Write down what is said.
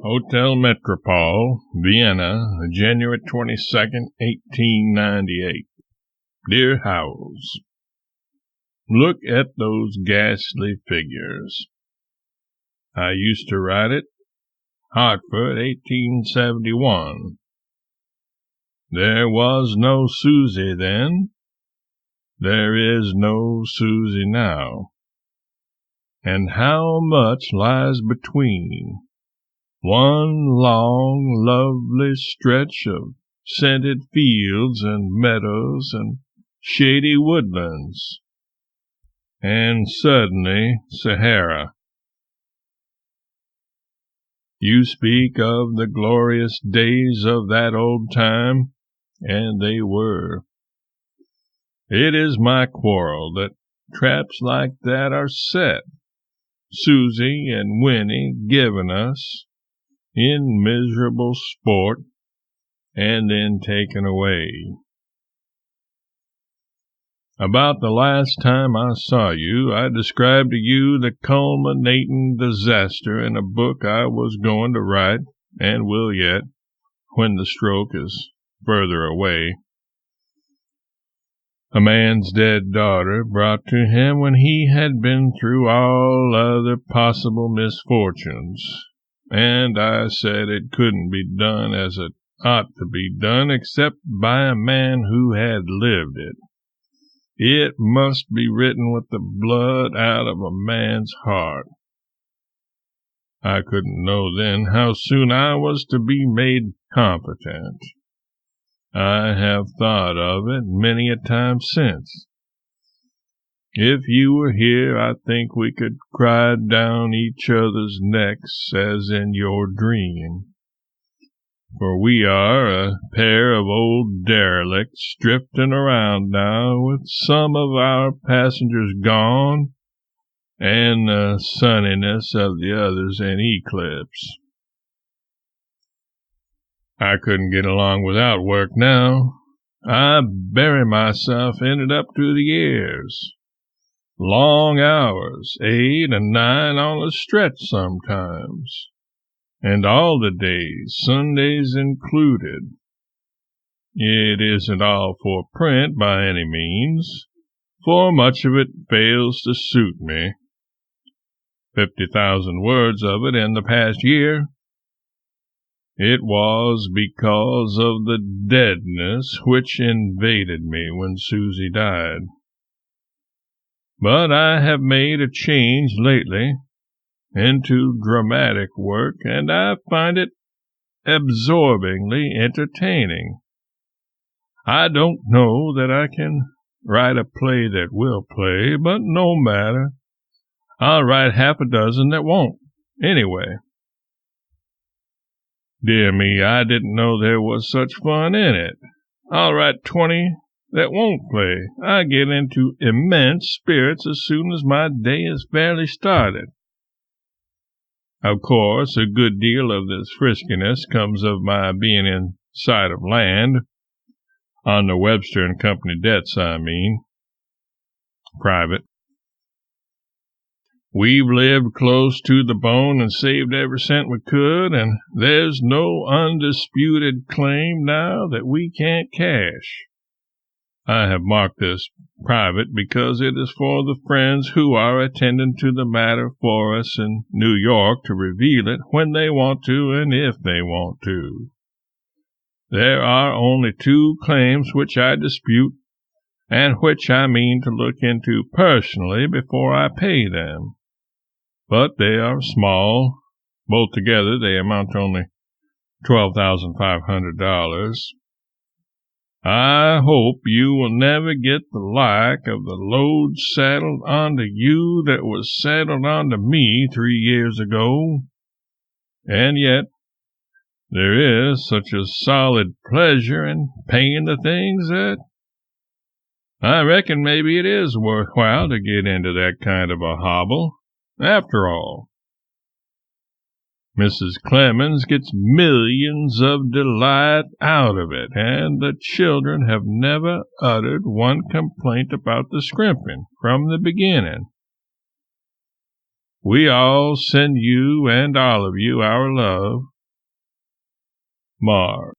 Hotel Metropole, Vienna, January 22nd, 1898. Dear Howells, look at those ghastly figures. I used to write it, Hartford, 1871. There was no Susie then. There is no Susie now. And how much lies between? One long, lovely stretch of scented fields and meadows and shady woodlands, and suddenly Sahara. You speak of the glorious days of that old time, and they were. It is my quarrel that traps like that are set, Susie and Winnie giving us, in miserable sport, and then taken away. About the last time I saw you, I described to you the culminating disaster in a book I was going to write, and will yet, when the stroke is further away. A man's dead daughter brought to him when he had been through all other possible misfortunes, and I said it couldn't be done as it ought to be done except by a man who had lived it. It must be written with the blood out of a man's heart. I couldn't know then how soon I was to be made competent. I have thought of it many a time since. If you were here, I think we could cry down each other's necks as in your dream. For we are a pair of old derelicts drifting around now with some of our passengers gone and the sunniness of the others in eclipse. I couldn't get along without work now. I bury myself in it up to the ears. Long hours, 8 and 9 on a stretch sometimes, and all the days, Sundays included. It isn't all for print by any means, for much of it fails to suit me. 50,000 words of it in the past year. It was because of the deadness which invaded me when Susie died. But I have made a change lately into dramatic work, and I find it absorbingly entertaining. I don't know that I can write a play that will play, but no matter. I'll write half a dozen that won't, anyway. Dear me, I didn't know there was such fun in it. I'll write 20 that won't play. I get into immense spirits as soon as my day is fairly started. Of course, a good deal of this friskiness comes of my being in sight of land, on the Webster and Company debts, I mean, private. We've lived close to the bone and saved every cent we could, and there's no undisputed claim now that we can't cash. I have marked this private because it is for the friends who are attending to the matter for us in New York to reveal it when they want to and if they want to. There are only 2 claims which I dispute and which I mean to look into personally before I pay them. But they are small. Both together they amount to only $12,500. I hope you will never get the like of the load saddled onto you that was saddled onto me 3 years ago. And yet, there is such a solid pleasure in paying the things that I reckon maybe it is worthwhile to get into that kind of a hobble, after all. Mrs. Clemens gets millions of delight out of it, and the children have never uttered one complaint about the scrimping from the beginning. We all send you and all of you our love, Mars.